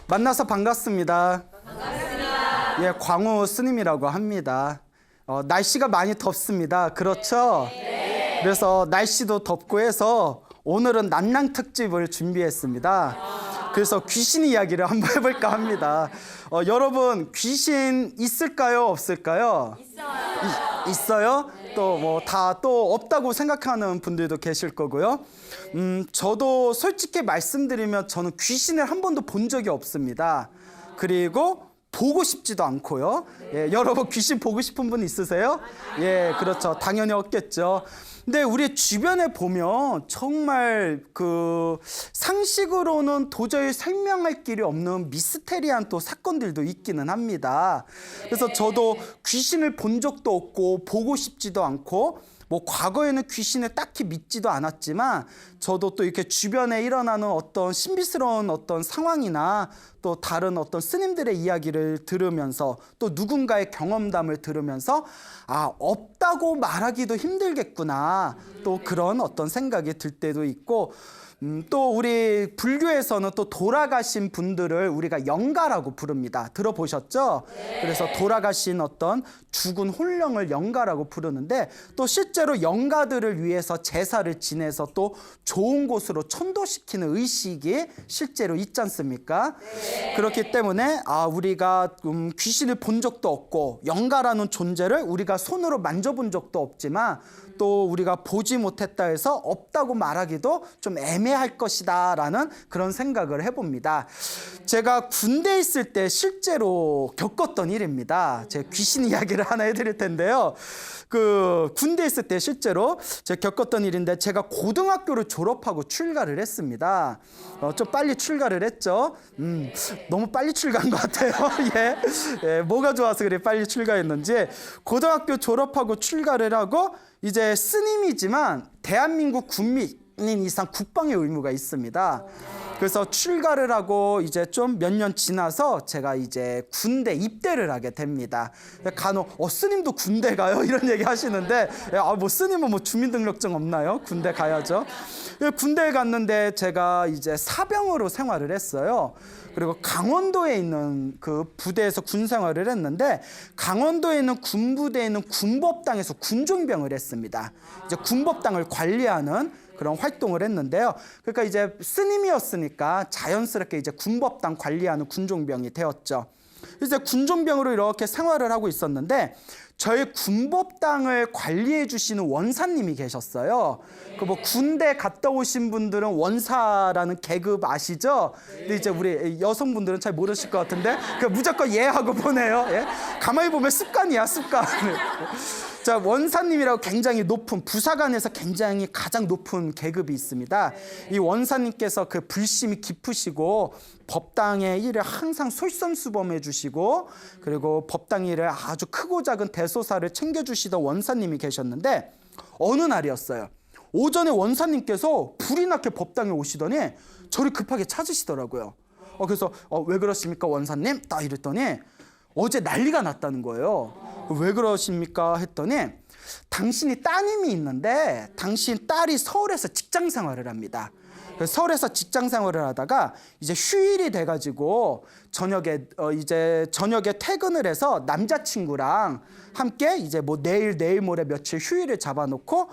만나서 반갑습니다. 반갑습니다. 예, 광우 스님이라고 합니다. 날씨가 많이 덥습니다. 그렇죠? 네. 그래서 날씨도 덥고 해서 오늘은 난랑 특집을 준비했습니다. 그래서 귀신 이야기를 한번 해볼까 합니다. 여러분 귀신 있을까요? 없을까요? 있어요. 있어요? 네. 또 뭐 다 또 없다고 생각하는 분들도 계실 거고요. 저도 솔직히 말씀드리면 저는 귀신을 한 번도 본 적이 없습니다. 그리고 보고 싶지도 않고요. 예, 여러분 귀신 보고 싶은 분 있으세요? 예, 그렇죠. 당연히 없겠죠. 근데 우리 주변에 보면 정말 그 상식으로는 도저히 설명할 길이 없는 미스테리한 또 사건들도 있기는 합니다. 그래서 저도 귀신을 본 적도 없고 보고 싶지도 않고 뭐 과거에는 귀신을 딱히 믿지도 않았지만 저도 또 이렇게 주변에 일어나는 어떤 신비스러운 어떤 상황이나 또 다른 어떤 스님들의 이야기를 들으면서 또 누군가의 경험담을 들으면서 아, 없다고 말하기도 힘들겠구나 또 그런 어떤 생각이 들 때도 있고 또 우리 불교에서는 또 돌아가신 분들을 우리가 영가라고 부릅니다. 들어보셨죠? 네. 그래서 돌아가신 어떤 죽은 혼령을 영가라고 부르는데 또 실제로 영가들을 위해서 제사를 지내서 또 좋은 곳으로 천도시키는 의식이 실제로 있지 않습니까? 네. 그렇기 때문에 우리가 귀신을 본 적도 없고 영가라는 존재를 우리가 손으로 만져본 적도 없지만 또 우리가 보지 못했다 해서 없다고 말하기도 좀 애매할 것이다 라는 그런 생각을 해봅니다. 제가 군대에 있을 때 실제로 겪었던 일입니다. 제가 귀신 이야기를 하나 해드릴 텐데요. 그 군대에 있을 때 실제로 제가 겪었던 일인데 제가 고등학교를 졸업하고 출가를 했습니다. 좀 빨리 출가를 했죠. 너무 빨리 출가한 것 같아요. 예, 뭐가 좋아서 그래 빨리 출가했는지 고등학교 졸업하고 출가를 하고 이제 스님이지만 대한민국 국민인 이상 국방의 의무가 있습니다. 그래서 출가를 하고 이제 좀 몇 년 지나서 제가 이제 군대 입대를 하게 됩니다. 간혹 스님도 군대 가요? 이런 얘기 하시는데 뭐 스님은 뭐 주민등록증 없나요? 군대 가야죠. 군대에 갔는데 제가 이제 사병으로 생활을 했어요. 그리고 강원도에 있는 그 부대에서 군 생활을 했는데 강원도에 있는 군부대에 있는 군법당에서 군종병을 했습니다. 이제 군법당을 관리하는 그런 활동을 했는데요. 그러니까 이제 스님이었으니까 자연스럽게 이제 군법당 관리하는 군종병이 되었죠. 이제 군종병으로 이렇게 생활을 하고 있었는데 저희 군법당을 관리해 주시는 원사님이 계셨어요. 그 뭐 군대 갔다 오신 분들은 원사라는 계급 아시죠? 근데 이제 우리 여성분들은 잘 모르실 것 같은데 무조건 예 하고 보내요. 예? 가만히 보면 습관이야, 습관. 자, 원사님이라고 굉장히 높은 부사관에서 굉장히 가장 높은 계급이 있습니다. 이 원사님께서 그 불심이 깊으시고 법당의 일을 항상 솔선수범해 주시고 그리고 법당 일을 아주 크고 작은 대소사를 챙겨주시던 원사님이 계셨는데 어느 날이었어요. 오전에 원사님께서 불이 나게 법당에 오시더니 저를 급하게 찾으시더라고요. 그래서 왜 그러십니까 원사님? 딱 이랬더니 어제 난리가 났다는 거예요. 왜 그러십니까? 했더니 당신이 따님이 있는데 당신 딸이 서울에서 직장 생활을 합니다. 서울에서 직장 생활을 하다가 이제 휴일이 돼가지고 저녁에 퇴근을 해서 남자친구랑 함께 이제 뭐 내일 모레 며칠 휴일을 잡아놓고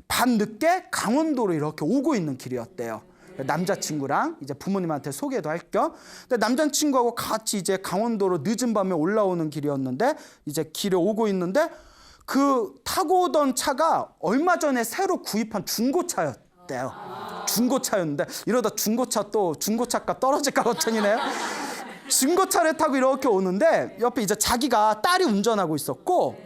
밤늦게 강원도로 이렇게 오고 있는 길이었대요. 남자친구랑 이제 부모님한테 소개도 할 겸. 근데 남자친구하고 같이 이제 강원도로 늦은 밤에 올라오는 길이었는데 이제 길에 오고 있는데 그 타고 오던 차가 얼마 전에 새로 구입한 중고차였대요. 중고차였는데 이러다 중고차가 떨어질까 걱정이네요. 중고차를 타고 이렇게 오는데 옆에 이제 자기가 딸이 운전하고 있었고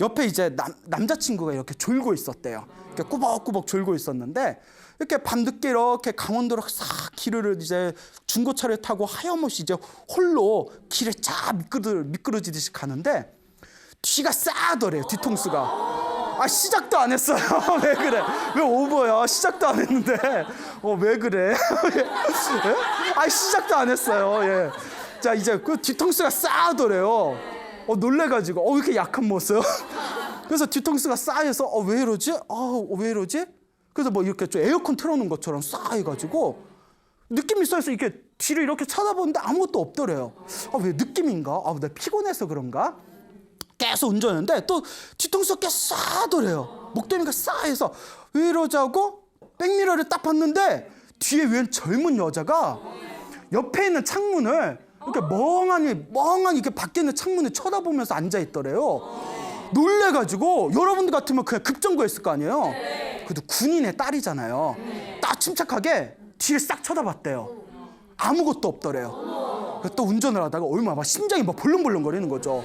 옆에 이제 남자친구가 이렇게 졸고 있었대요. 이렇게 꾸벅꾸벅 졸고 있었는데 이렇게 밤늦게 이렇게 강원도로 싹 길을 이제 중고차를 타고 하염없이 이제 홀로 길에 쫙 미끄러지듯이 가는데 뒤가 싸더래요. 뒤통수가. 시작도 안 했어요. 왜 그래? 왜 오버야? 시작도 안 했는데 왜 그래? 예? 시작도 안 했어요. 예. 자 이제 그 뒤통수가 싸더래요. 놀래가지고 왜 이렇게 약한 모습? 그래서 뒤통수가 싸해서 왜 이러지? 왜 이러지? 그래서 뭐 이렇게 좀 에어컨 틀어놓은 것처럼 싸해가지고 느낌이 있어서 이렇게 뒤를 이렇게 쳐다보는데 아무것도 없더래요. 왜 느낌인가? 내가 피곤해서 그런가? 계속 운전했는데 또 뒤통수가 꽤 싸더래요. 목덜미가 싸해서 왜 이러자고 백미러를 딱 봤는데 뒤에 웬 젊은 여자가 옆에 있는 창문을 이렇게 멍하니 이렇게 밖에 있는 창문을 쳐다보면서 앉아 있더래요. 놀래가지고 여러분들 같으면 그냥 급정거했을 거 아니에요. 그래도 군인의 딸이잖아요. 딱 침착하게 뒤를 싹 쳐다봤대요. 아무것도 없더래요. 또 운전을 하다가 얼마나 막 심장이 막 벌렁벌렁거리는 거죠.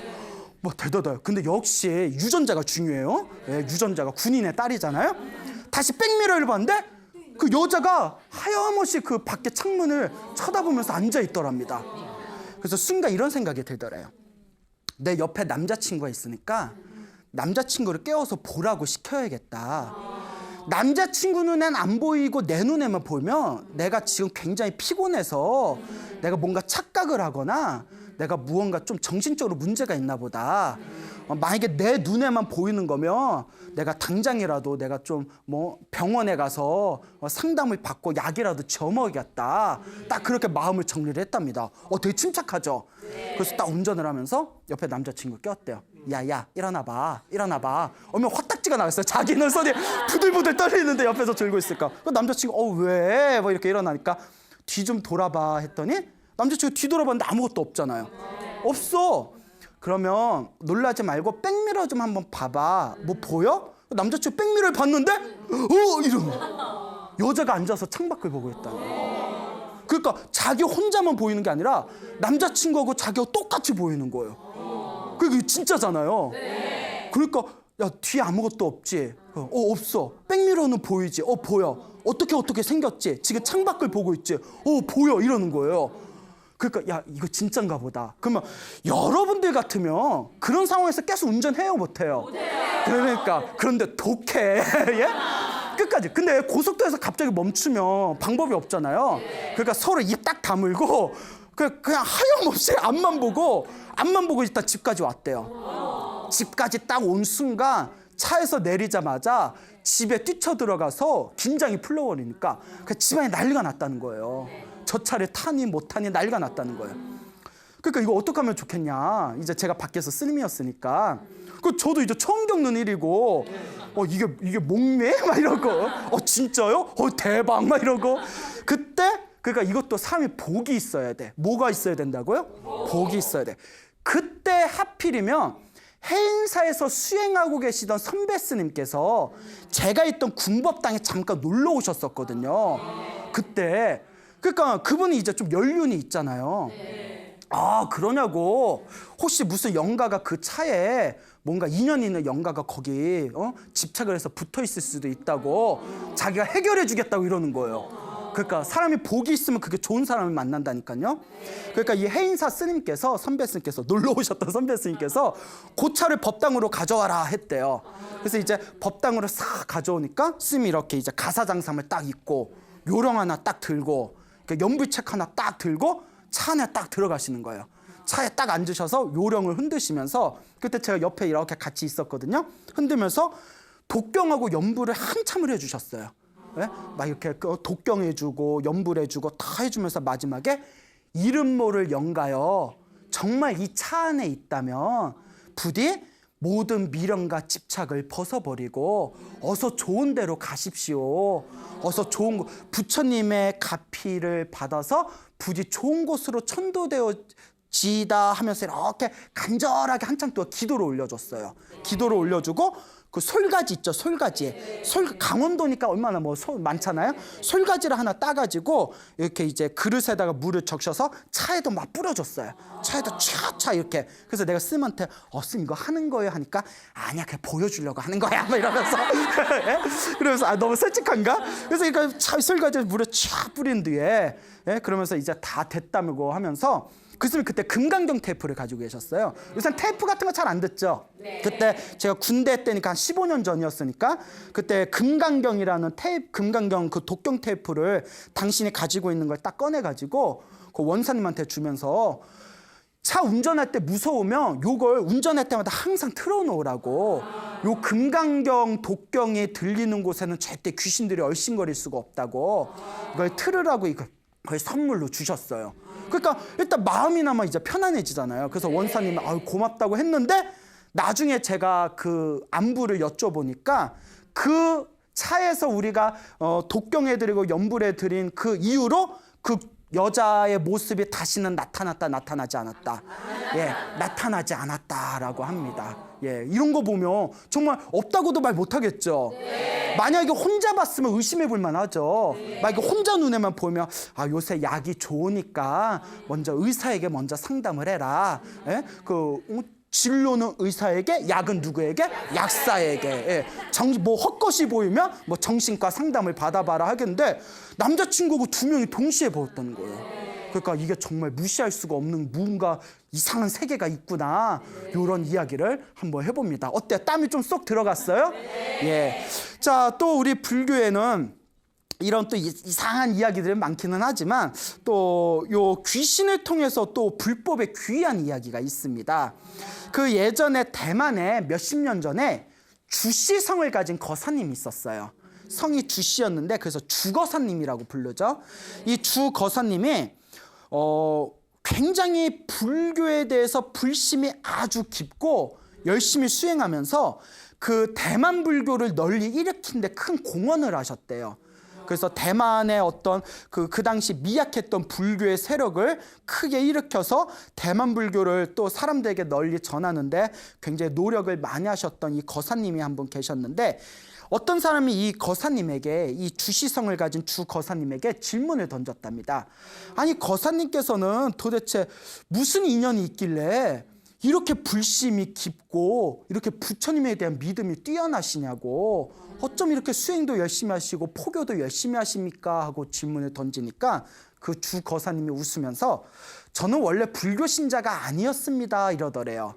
대단해요. 근데 역시 유전자가 중요해요. 유전자가 군인의 딸이잖아요. 다시 백미러를 봤는데 그 여자가 하염없이 그 밖에 창문을 쳐다보면서 앉아 있더랍니다. 그래서 순간 이런 생각이 들더래요. 내 옆에 남자친구가 있으니까 남자친구를 깨워서 보라고 시켜야겠다. 남자친구 눈엔 안 보이고 내 눈에만 보면 내가 지금 굉장히 피곤해서 내가 뭔가 착각을 하거나 내가 무언가 좀 정신적으로 문제가 있나 보다. 만약에 내 눈에만 보이는 거면 내가 당장이라도 내가 좀 병원에 가서 상담을 받고 약이라도 져먹겠다. 딱 그렇게 마음을 정리를 했답니다. 되게 침착하죠. 그래서 딱 운전을 하면서 옆에 남자친구 꼈대요. 야 일어나봐. 얼마나 화딱지가 나갔어요. 자기는 손이 부들부들 떨리는데 옆에서 들고 있을까. 남자친구 왜? 이렇게 일어나니까 뒤 좀 돌아봐 했더니 남자친구 뒤돌아봤는데 아무것도 없잖아요. 없어. 그러면 놀라지 말고 백미러 좀 한번 봐봐. 보여? 남자친구 백미러를 봤는데 이러는 거야. 여자가 앉아서 창밖을 보고 있다는 거야. 그러니까 자기 혼자만 보이는 게 아니라 남자친구하고 자기하고 똑같이 보이는 거예요. 그게 진짜잖아요. 그러니까 뒤에 아무것도 없지? 없어. 백미러는 보이지? 보여. 어떻게 생겼지? 지금 창밖을 보고 있지? 보여. 이러는 거예요. 그러니까 이거 진짠가 보다. 그러면 여러분들 같으면 그런 상황에서 계속 운전해요, 못해요? 그러니까 그런데 독해. 예? 끝까지. 근데 고속도로에서 갑자기 멈추면 방법이 없잖아요. 그러니까 서로 입 딱 다물고 그냥 하염없이 앞만 보고 일단 집까지 왔대요. 집까지 딱 온 순간 차에서 내리자마자 집에 뛰쳐들어가서 긴장이 풀려버리니까 집안에 난리가 났다는 거예요. 저 차를 타니 못 타니 난리가 났다는 거예요. 그러니까 이거 어떻게 하면 좋겠냐. 이제 제가 밖에서 스님이었으니까 저도 이제 처음 겪는 일이고 이게 목매? 막 이러고 진짜요? 대박 막 이러고 그때 그러니까 이것도 사람이 복이 있어야 돼. 뭐가 있어야 된다고요? 복이 있어야 돼. 그때 하필이면 해인사에서 수행하고 계시던 선배 스님께서 제가 있던 군법당에 잠깐 놀러 오셨었거든요. 그때 그러니까 그분이 이제 좀 연륜이 있잖아요. 그러냐고. 혹시 무슨 영가가 그 차에 뭔가 인연 있는 영가가 거기 집착을 해서 붙어 있을 수도 있다고 자기가 해결해 주겠다고 이러는 거예요. 그러니까 사람이 복이 있으면 그게 좋은 사람을 만난다니까요. 그러니까 이 해인사 스님께서 선배 스님께서 놀러 오셨던 선배 스님께서 그 차를 법당으로 가져와라 했대요. 그래서 이제 법당으로 싹 가져오니까 스님이 이렇게 이제 가사장삼을 딱 입고 요령 하나 딱 들고 연불책 하나 딱 들고 차 안에 딱 들어가시는 거예요. 차에 딱 앉으셔서 요령을 흔드시면서 그때 제가 옆에 이렇게 같이 있었거든요. 흔들면서 독경하고 연불을 한참을 해주셨어요. 네? 막 이렇게 독경해주고 연불해주고 다 해주면서 마지막에 이름 모를 영가여 정말 이 차 안에 있다면 부디 모든 미련과 집착을 벗어버리고 어서 좋은 데로 가십시오. 어서 좋은 부처님의 가피를 받아서 부디 좋은 곳으로 천도되어지다 하면서 이렇게 간절하게 한참 동안 기도를 올려줬어요. 기도를 올려주고 그 솔가지 있죠, 솔가지. 강원도니까 얼마나 많잖아요. 솔가지를 하나 따가지고 이렇게 이제 그릇에다가 물을 적셔서 차에도 막 뿌려줬어요. 차에도 촤촤 이렇게. 그래서 내가 스님한테 쌤 이거 하는 거예요 하니까 아니야 그냥 보여주려고 하는 거야 막 이러면서 그러면서 너무 솔직한가? 그래서 이거 솔가지 물을 촤 뿌린 뒤에 그러면서 이제 다 됐다고 하면서 그 스님이 그때 금강경 테이프를 가지고 계셨어요. 요새 테이프 같은 거 잘 안 듣죠? 네. 그때 제가 군대 때니까 한 15년 전이었으니까 그때 금강경이라는 금강경 그 독경 테이프를 당신이 가지고 있는 걸 딱 꺼내가지고 그 원사님한테 주면서 차 운전할 때 무서우면 요걸 운전할 때마다 항상 틀어놓으라고. 요 금강경, 독경이 들리는 곳에는 절대 귀신들이 얼씬거릴 수가 없다고. 이걸 틀으라고 이거 거의 선물로 주셨어요. 그러니까 일단 마음이나마 이제 편안해지잖아요. 그래서 원사님이 아유 고맙다고 했는데 나중에 제가 그 안부를 여쭤보니까 그 차에서 우리가 독경해드리고 연불해드린 그 이후로 그 여자의 모습이 다시는 나타났다 나타나지 않았다. 예, 나타나지 않았다라고 합니다. 예, 이런 거 보면 정말 없다고도 말 못하겠죠. 만약에 혼자 봤으면 의심해 볼 만하죠. 만약에 혼자 눈에만 보면 아 요새 약이 좋으니까 먼저 의사에게 먼저 상담을 해라. 예? 진료는 의사에게, 약은 누구에게? 약사에게. 예. 뭐 헛것이 보이면 뭐 정신과 상담을 받아봐라 하겠는데 남자친구고 두 명이 동시에 보였다는 거예요. 그러니까 이게 정말 무시할 수가 없는 뭔가 이상한 세계가 있구나. 이런 이야기를 한번 해봅니다. 어때요? 땀이 좀 쏙 들어갔어요? 예. 자, 또 우리 불교에는 이런 또 이상한 이야기들이 많기는 하지만 또 요 귀신을 통해서 또 불법의 귀한 이야기가 있습니다. 그 예전에 대만에 몇십 년 전에 주씨성을 가진 거사님이 있었어요. 성이 주씨였는데 그래서 주거사님이라고 부르죠. 이 주거사님이 굉장히 불교에 대해서 불심이 아주 깊고 열심히 수행하면서 그 대만 불교를 널리 일으킨 데 큰 공헌을 하셨대요. 그래서 대만의 어떤 그 당시 미약했던 불교의 세력을 크게 일으켜서 대만 불교를 또 사람들에게 널리 전하는데 굉장히 노력을 많이 하셨던 이 거사님이 한 분 계셨는데 어떤 사람이 이 거사님에게 이 주씨성을 가진 주 거사님에게 질문을 던졌답니다. 아니 거사님께서는 도대체 무슨 인연이 있길래 이렇게 불심이 깊고 이렇게 부처님에 대한 믿음이 뛰어나시냐고 어쩜 이렇게 수행도 열심히 하시고 포교도 열심히 하십니까? 하고 질문을 던지니까 그 주 거사님이 웃으면서 저는 원래 불교 신자가 아니었습니다 이러더래요.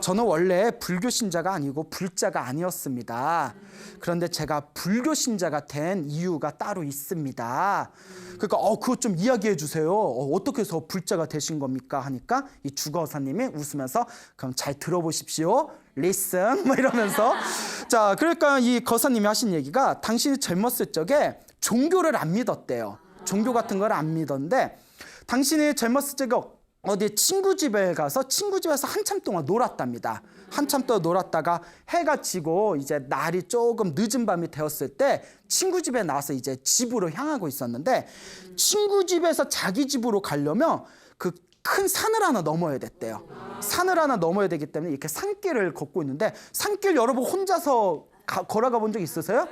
저는 원래 불교 신자가 아니고 불자가 아니었습니다. 그런데 제가 불교 신자가 된 이유가 따로 있습니다. 그러니까 그거 좀 이야기해 주세요. 어떻게 해서 불자가 되신 겁니까? 하니까 이 주 거사님이 웃으면서 그럼 잘 들어보십시오. listen 뭐 이러면서 자 그러니까 이 거사님이 하신 얘기가 당신이 젊었을 적에 종교를 안 믿었대요. 종교 같은 걸 안 믿었는데 당신이 젊었을 적에 어디 친구 집에 가서 친구 집에서 한참 동안 놀았답니다. 한참 동안 놀았다가 해가 지고 이제 날이 조금 늦은 밤이 되었을 때 친구 집에 나와서 이제 집으로 향하고 있었는데 친구 집에서 자기 집으로 가려면 그 큰 산을 하나 넘어야 됐대요. 산을 하나 넘어야 되기 때문에 이렇게 산길을 걷고 있는데 산길 여러분 혼자서 걸어가 본 적 있으세요?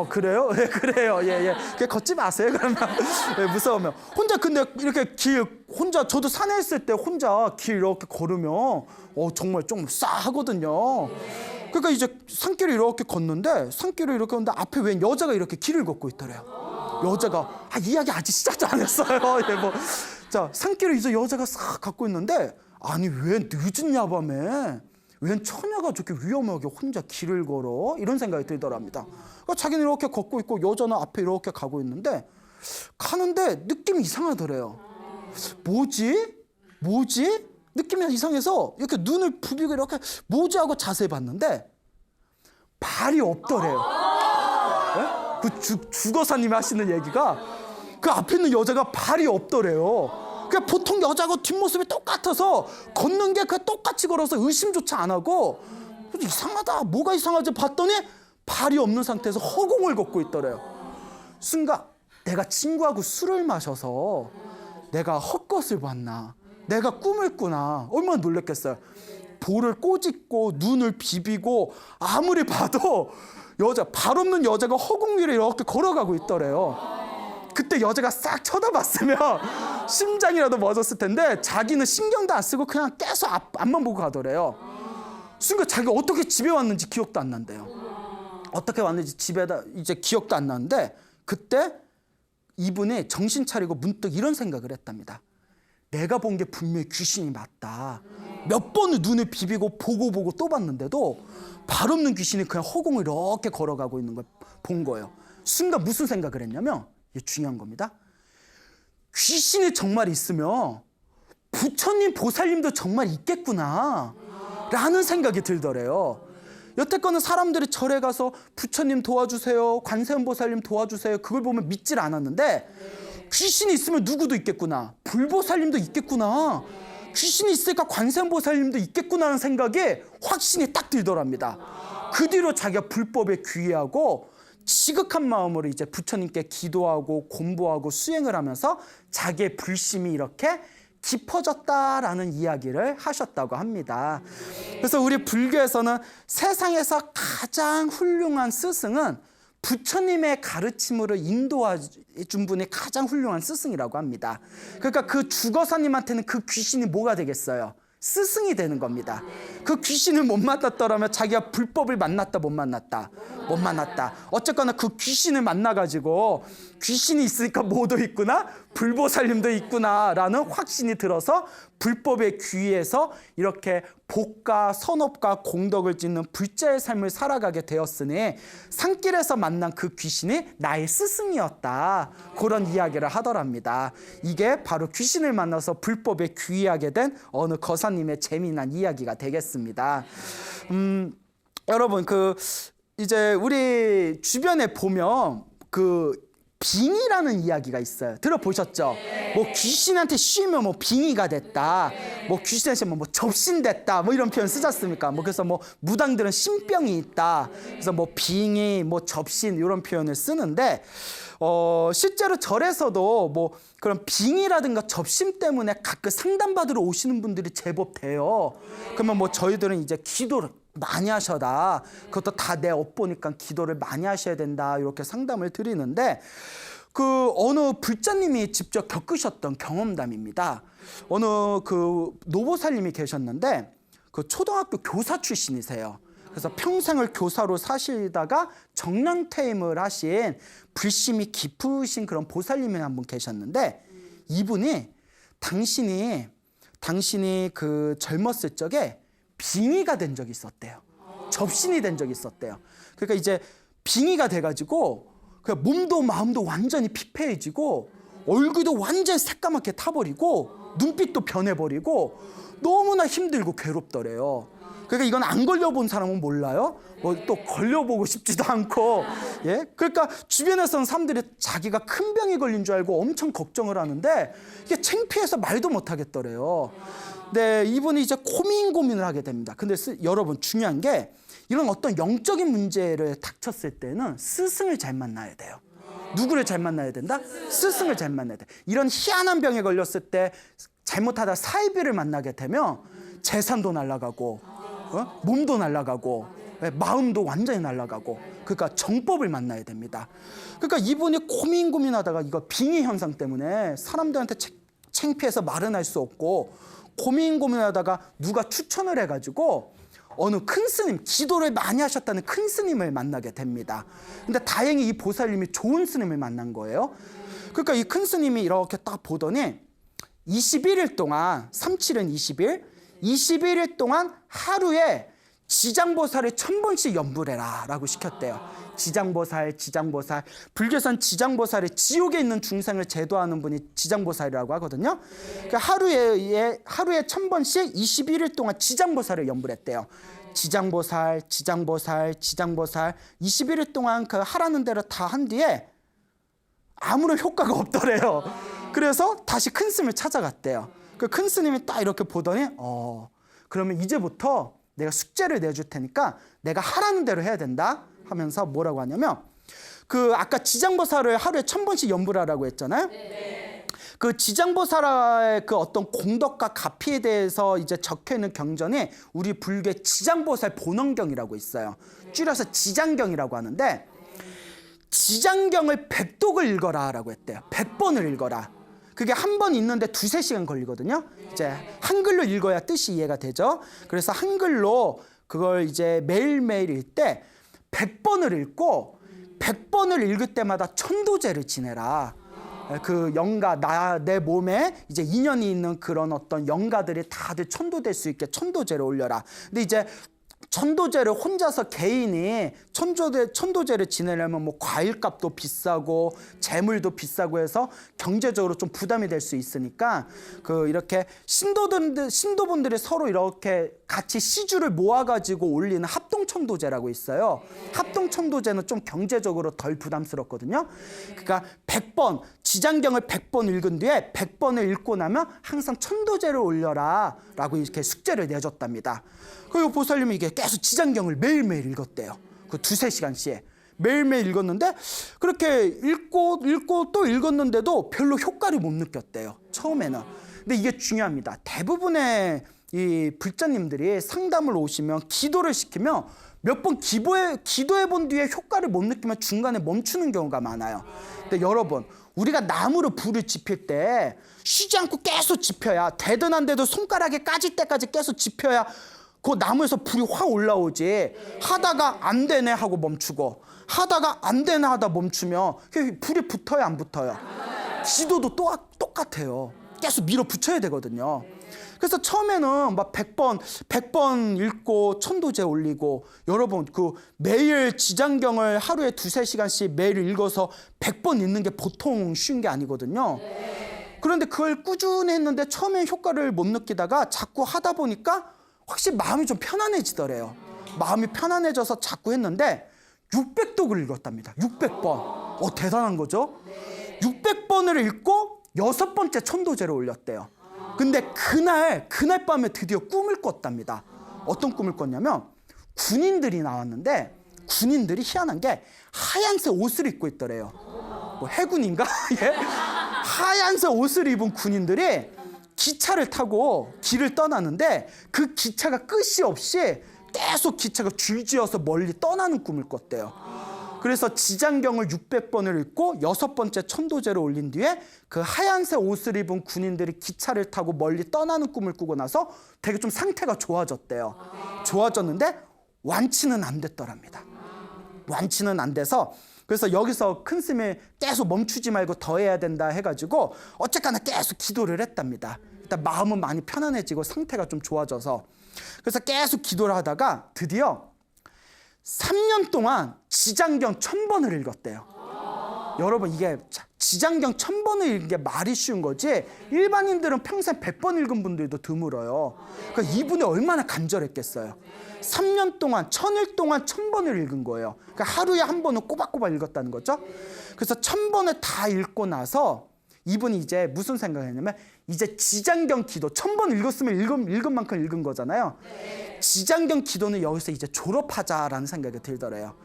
그래요? 예, 그래요. 예. 걷지 마세요. 그러면 예, 무서우면 혼자 근데 이렇게 길 혼자 저도 산에 있을 때 혼자 길 이렇게 걸으면 정말 좀 싸하거든요. 그러니까 이제 산길을 이렇게 걷는데 산길을 이렇게 걷는데 앞에 웬 여자가 이렇게 길을 걷고 있더래요. 여자가 이야기 아직 시작도 안 했어요. 예, 자 산길을 이제 여자가 싹 걷고 있는데 아니 왜 늦은 야밤에 웬 처녀가 저렇게 위험하게 혼자 길을 걸어? 이런 생각이 들더랍니다. 그러니까 자기는 이렇게 걷고 있고 여자는 앞에 이렇게 가고 있는데 가는데 느낌이 이상하더래요. 뭐지? 느낌이 이상해서 이렇게 눈을 부비고 이렇게 뭐지 하고 자세히 봤는데 발이 없더래요. 네? 그 주거사님이 하시는 얘기가 그 앞에 있는 여자가 발이 없더래요. 그냥 보통 여자하고 뒷모습이 똑같아서 걷는 게 그냥 똑같이 걸어서 의심조차 안 하고 이상하다 뭐가 이상하지 봤더니 발이 없는 상태에서 허공을 걷고 있더래요. 순간 내가 친구하고 술을 마셔서 내가 헛것을 봤나 내가 꿈을 꾸나 얼마나 놀랐겠어요. 볼을 꼬집고 눈을 비비고 아무리 봐도 발 없는 여자가 허공 위를 이렇게 걸어가고 있더래요. 그때 여자가 싹 쳐다봤으면 심장이라도 멎었을 텐데 자기는 신경도 안 쓰고 그냥 계속 앞만 보고 가더래요. 순간 자기가 어떻게 집에 왔는지 기억도 안 난대요. 어떻게 왔는지 집에다 이제 기억도 안 나는데 그때 이분이 정신 차리고 문득 이런 생각을 했답니다. 내가 본 게 분명히 귀신이 맞다. 몇 번을 눈을 비비고 보고 또 봤는데도 발 없는 귀신이 그냥 허공을 이렇게 걸어가고 있는 걸 본 거예요. 순간 무슨 생각을 했냐면 이게 중요한 겁니다. 귀신이 정말 있으면 부처님 보살님도 정말 있겠구나 라는 생각이 들더래요. 여태껏은 사람들이 절에 가서 부처님 도와주세요 관세음보살님 도와주세요 그걸 보면 믿질 않았는데 귀신이 있으면 누구도 있겠구나. 불보살님도 있겠구나. 귀신이 있으니까 관세음보살님도 있겠구나 하는 생각에 확신이 딱 들더랍니다. 그 뒤로 자기가 불법에 귀의하고 지극한 마음으로 이제 부처님께 기도하고 공부하고 수행을 하면서 자기의 불심이 이렇게 깊어졌다라는 이야기를 하셨다고 합니다. 그래서 우리 불교에서는 세상에서 가장 훌륭한 스승은 부처님의 가르침으로 인도해 준 분이 가장 훌륭한 스승이라고 합니다. 그러니까 그 주거사님한테는 그 귀신이 뭐가 되겠어요? 스승이 되는 겁니다. 그 귀신을 못 만났더라면 자기가 불법을 만났다 못 만났다? 못 만났다. 어쨌거나 그 귀신을 만나가지고 귀신이 있으니까 뭐도 있구나? 불보살님도 있구나 라는 확신이 들어서 불법에 귀의해서 이렇게 복과 선업과 공덕을 짓는 불자의 삶을 살아가게 되었으니 산길에서 만난 그 귀신이 나의 스승이었다. 그런 이야기를 하더랍니다. 이게 바로 귀신을 만나서 불법에 귀의하게 된 어느 거사님의 재미난 이야기가 되겠습니다. 여러분 이제 우리 주변에 보면 빙의라는 이야기가 있어요. 들어보셨죠? 뭐 귀신한테 씌우면 뭐 빙의가 됐다. 뭐 귀신한테 뭐 접신됐다. 뭐 이런 표현 쓰지 않습니까? 그래서 뭐 무당들은 신병이 있다. 그래서 뭐 빙의, 뭐 접신 이런 표현을 쓰는데 실제로 절에서도 뭐 그런 빙의라든가 접신 때문에 가끔 상담받으러 오시는 분들이 제법 돼요. 그러면 뭐 저희들은 이제 기도를 많이 하셔라. 그것도 다 내 업보니까 기도를 많이 하셔야 된다. 이렇게 상담을 드리는데 어느 불자님이 직접 겪으셨던 경험담입니다. 어느 노보살님이 계셨는데 초등학교 교사 출신이세요. 그래서 평생을 교사로 사시다가 정년퇴임을 하신 불심이 깊으신 그런 보살님이 한 분 계셨는데 이분이 당신이 젊었을 적에 빙의가 된 적이 있었대요. 접신이 된 적이 있었대요. 그러니까 이제 빙의가 돼가지고 몸도 마음도 완전히 피폐해지고 얼굴도 완전히 새까맣게 타버리고 눈빛도 변해버리고 너무나 힘들고 괴롭더래요. 그러니까 이건 안 걸려본 사람은 몰라요. 뭐 또 걸려보고 싶지도 않고, 예. 그러니까 주변에서는 사람들이 자기가 큰 병이 걸린 줄 알고 엄청 걱정을 하는데 이게 창피해서 말도 못 하겠더래요. 네, 이분이 이제 고민을 하게 됩니다. 근데 여러분 중요한 게 이런 어떤 영적인 문제를 닥쳤을 때는 스승을 잘 만나야 돼요. 누구를 잘 만나야 된다? 스승을 잘 만나야 돼. 이런 희한한 병에 걸렸을 때 잘못하다 사이비를 만나게 되면 재산도 날아가고 몸도 날아가고 마음도 완전히 날아가고 그러니까 정법을 만나야 됩니다. 그러니까 이분이 고민하다가 이거 빙의 현상 때문에 사람들한테 창피해서 말은 할 수 없고 고민하다가 누가 추천을 해가지고 어느 큰 스님, 기도를 많이 하셨다는 큰 스님을 만나게 됩니다. 근데 다행히 이 보살님이 좋은 스님을 만난 거예요. 그러니까 이 큰 스님이 이렇게 딱 보더니 21일 동안 37은 20일 21일 동안 하루에 지장보살을 1000번씩 연불 해라 라고 시켰대요. 지장보살. 불교선 지장보살이 지옥에 있는 중생을 제도하는 분이 지장보살이라고 하거든요. 그러니까 하루에 1000번씩 21일 동안 지장보살을 연불했대요. 지장보살 21일 동안 하라는 대로 다 한 뒤에 아무런 효과가 없더래요. 그래서 다시 큰 스님을 찾아갔대요. 그 큰 스님이 딱 이렇게 보더니 그러면 이제부터 내가 숙제를 내줄 테니까 내가 하라는 대로 해야 된다 하면서 뭐라고 하냐면 아까 지장보살을 하루에 1000번씩 연불하라고 했잖아요. 네. 그 지장보살의 어떤 공덕과 가피에 대해서 이제 적혀 있는 경전이 우리 불교의 지장보살 본원경이라고 있어요. 줄여서 지장경이라고 하는데 지장경을 100독을 읽어라라고 했대요. 100번을 읽어라. 그게 한 번 읽는데 2-3시간 걸리거든요. 이제 한글로 읽어야 뜻이 이해가 되죠. 그래서 한글로 그걸 이제 매일매일 읽을 때 100번을 읽고 100번을 읽을 때마다 천도제를 지내라. 내 몸에 이제 인연이 있는 그런 어떤 영가들이 다들 천도될 수 있게 천도제를 올려라. 근데 이제 천도제를 혼자서 개인이 천도제를 지내려면 뭐 과일값도 비싸고 재물도 비싸고 해서 경제적으로 좀 부담이 될 수 있으니까 이렇게 신도분들이 서로 이렇게 같이 시주를 모아가지고 올리는 합동천도제라고 있어요. 합동천도제는 좀 경제적으로 덜 부담스럽거든요. 그러니까 100번, 지장경을 100번 읽은 뒤에 100번을 읽고 나면 항상 천도제를 올려라 라고 이렇게 숙제를 내줬답니다. 그리고 보살님이 이게 계속 지장경을 매일매일 읽었대요. 그 2-3시간씩. 매일매일 읽었는데 그렇게 읽고 또 읽었는데도 별로 효과를 못 느꼈대요. 처음에는. 근데 이게 중요합니다. 대부분의 이 불자님들이 상담을 오시면 기도를 시키면 몇 번 기도해 본 뒤에 효과를 못 느끼면 중간에 멈추는 경우가 많아요. 근데 여러분, 우리가 나무로 불을 지필 때 쉬지 않고 계속 지펴야, 되든 안 돼도 손가락에 까질 때까지 계속 지펴야 그 나무에서 불이 확 올라오지. 하다가 안 되네 하고 멈추고, 하다가 안 되네 하다 멈추면 불이 붙어요, 안 붙어요? 기도도 똑같아요. 계속 밀어붙여야 되거든요. 그래서 처음에는 막 100번 읽고 천도제 올리고, 여러분 그 매일 지장경을 하루에 2-3시간씩 매일 읽어서 100번 읽는 게 보통 쉬운 게 아니거든요. 그런데 그걸 꾸준히 했는데 처음엔 효과를 못 느끼다가 자꾸 하다 보니까 확실히 마음이 좀 편안해지더래요. 마음이 편안해져서 자꾸 했는데 600독을 읽었답니다. 600번. 대단한 거죠? 600번을 읽고 6번째 천도제를 올렸대요. 근데 그날 밤에 드디어 꿈을 꿨답니다. 어떤 꿈을 꿨냐면 군인들이 나왔는데, 군인들이 희한한 게 하얀색 옷을 입고 있더래요. 뭐 해군인가? 예? 하얀색 옷을 입은 군인들이 기차를 타고 길을 떠나는데 그 기차가 끝이 없이 계속 기차가 줄지어서 멀리 떠나는 꿈을 꿨대요. 그래서 지장경을 600번을 읽고 6번째 천도제를 올린 뒤에 그 하얀색 옷을 입은 군인들이 기차를 타고 멀리 떠나는 꿈을 꾸고 나서 되게 좀 상태가 좋아졌대요. 좋아졌는데 완치는 안 됐더랍니다. 완치는 안 돼서, 그래서 여기서 큰 스님이 계속 멈추지 말고 더 해야 된다 해가지고 어쨌거나 계속 기도를 했답니다. 일단 마음은 많이 편안해지고 상태가 좀 좋아져서. 그래서 계속 기도를 하다가 드디어 3년 동안 지장경 1000번을 읽었대요. 여러분, 이게 지장경 1000번을 읽는 게 말이 쉬운 거지 일반인들은 평생 100번 읽은 분들도 드물어요. 그러니까 이분이 얼마나 간절했겠어요. 3년 동안, 1000일 동안 1000번을 읽은 거예요. 그러니까 하루에 한 번은 꼬박꼬박 읽었다는 거죠. 그래서 1000번을 다 읽고 나서 이분이 이제 무슨 생각을 했냐면, 이제 지장경 기도 1000번 읽었으면 읽은 만큼 읽은 거잖아요. 지장경 기도는 여기서 이제 졸업하자라는 생각이 들더래요.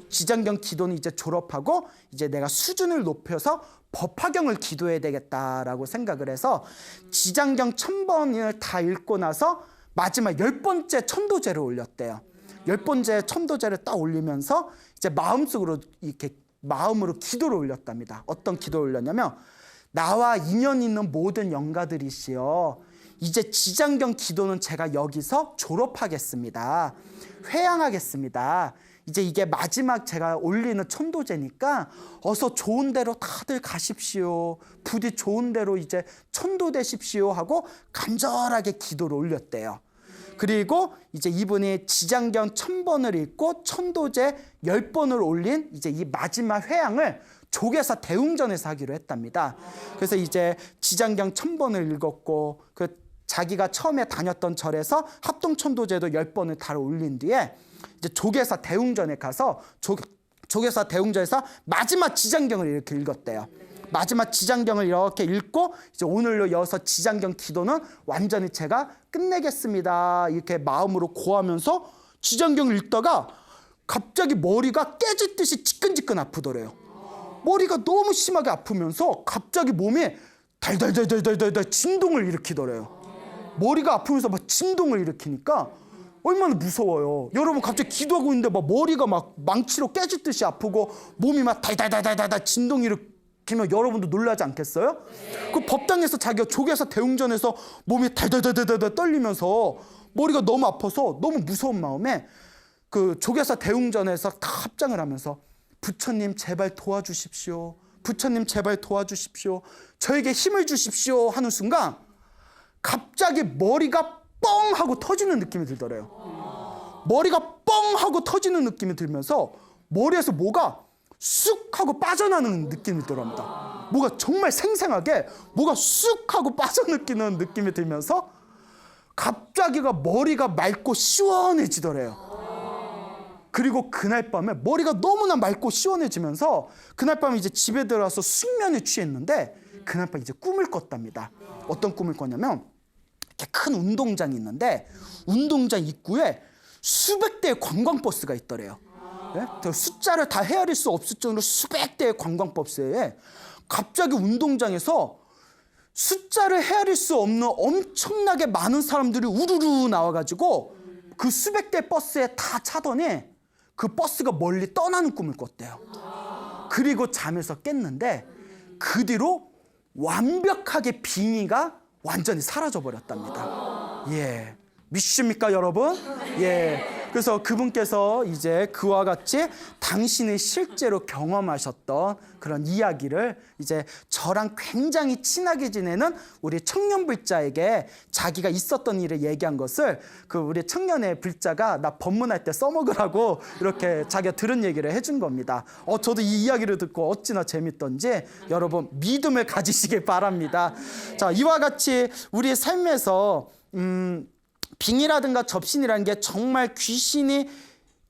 지장경 기도는 이제 졸업하고 이제 내가 수준을 높여서 법화경을 기도해야 되겠다라고 생각을 해서 지장경 1000번을 다 읽고 나서 마지막 10번째 천도제를 올렸대요. 10번째 천도제를 딱 올리면서 이제 마음속으로 이렇게 마음으로 기도를 올렸답니다. 어떤 기도를 올렸냐면, 나와 인연 있는 모든 영가들이시여, 이제 지장경 기도는 제가 여기서 졸업하겠습니다. 회양하겠습니다. 이제 이게 마지막 제가 올리는 천도제니까 어서 좋은 데로 다들 가십시오. 부디 좋은 데로 이제 천도되십시오 하고 간절하게 기도를 올렸대요. 그리고 이제 이분이 지장경 1000번을 읽고 천도제 10번을 올린 이제 이 마지막 회양을 조계사 대웅전에서 하기로 했답니다. 그래서 이제 지장경 1000번을 읽었고, 그 자기가 처음에 다녔던 절에서 합동천도제도 10번을 다 올린 뒤에 이제 조계사 대웅전에 가서 조계사 대웅전에서 마지막 지장경을 이렇게 읽었대요. 마지막 지장경을 이렇게 읽고 이제 오늘로 이어서 지장경 기도는 완전히 제가 끝내겠습니다. 이렇게 마음으로 고하면서 지장경을 읽다가 갑자기 머리가 깨질 듯이 지끈지끈 아프더래요. 머리가 너무 심하게 아프면서 갑자기 몸이 달달달달달달 진동을 일으키더래요. 머리가 아프면서 막 진동을 일으키니까 얼마나 무서워요. 여러분, 갑자기 기도하고 있는데 막 머리가 막 망치로 깨질 듯이 아프고 몸이 막 달달달달달 진동 일으키면 여러분도 놀라지 않겠어요? 그 법당에서 자기가 조계사 대웅전에서 몸이 달달달달달 떨리면서 머리가 너무 아파서 너무 무서운 마음에 그 조계사 대웅전에서 다 합장을 하면서, 부처님 제발 도와주십시오. 부처님 제발 도와주십시오. 저에게 힘을 주십시오 하는 순간 갑자기 머리가 뻥 하고 터지는 느낌이 들더래요. 머리가 뻥 하고 터지는 느낌이 들면서 머리에서 뭐가 쑥 하고 빠져나는 느낌이 들어갑니다. 뭐가 정말 생생하게 뭐가 쑥 하고 빠져느끼는 느낌이 들면서 갑자기가 머리가 맑고 시원해지더래요. 그리고 그날 밤에 머리가 너무나 맑고 시원해지면서 그날 밤에 이제 집에 들어와서 숙면에 취했는데 그날 밤에 이제 꿈을 꿨답니다. 어떤 꿈을 꿨냐면 이렇게 큰 운동장이 있는데 운동장 입구에 수백 대의 관광버스가 있더래요. 네? 숫자를 다 헤아릴 수 없을 정도로 수백 대의 관광버스에 갑자기 운동장에서 숫자를 헤아릴 수 없는 엄청나게 많은 사람들이 우르르 나와가지고 그 수백 대 버스에 다 차더니 그 버스가 멀리 떠나는 꿈을 꿨대요. 그리고 잠에서 깼는데 그 뒤로 완벽하게 빙의가 완전히 사라져 버렸답니다. 예, 믿습니까 여러분? 예. 그래서 그분께서 이제 그와 같이 당신이 실제로 경험하셨던 그런 이야기를 이제 저랑 굉장히 친하게 지내는 우리 청년 불자에게 자기가 있었던 일을 얘기한 것을 그 우리 청년의 불자가 나 법문할 때 써먹으라고 이렇게 자기가 들은 얘기를 해준 겁니다. 저도 이 이야기를 듣고 어찌나 재밌던지 여러분 믿음을 가지시길 바랍니다. 자, 이와 같이 우리의 삶에서 빙이라든가 접신이라는 게 정말 귀신이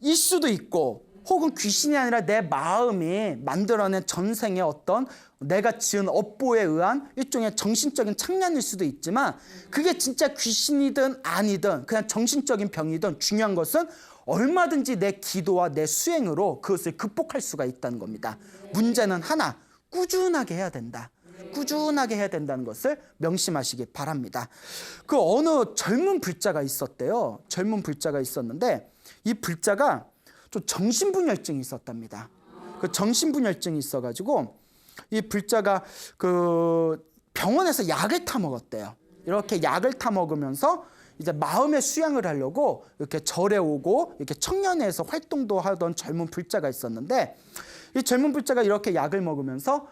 일 수도 있고 혹은 귀신이 아니라 내 마음이 만들어낸 전생의 어떤 내가 지은 업보에 의한 일종의 정신적인 착란일 수도 있지만 그게 진짜 귀신이든 아니든 그냥 정신적인 병이든 중요한 것은 얼마든지 내 기도와 내 수행으로 그것을 극복할 수가 있다는 겁니다. 문제는 하나, 꾸준하게 해야 된다. 꾸준하게 해야 된다는 것을 명심하시기 바랍니다. 그 어느 젊은 불자가 있었대요. 젊은 불자가 있었는데 이 불자가 좀 정신분열증이 있었답니다. 그 정신분열증이 있어가지고 이 불자가 그 병원에서 약을 타 먹었대요. 이렇게 약을 타 먹으면서 이제 마음의 수양을 하려고 이렇게 절에 오고 이렇게 청년회에서 활동도 하던 젊은 불자가 있었는데 이 젊은 불자가 이렇게 약을 먹으면서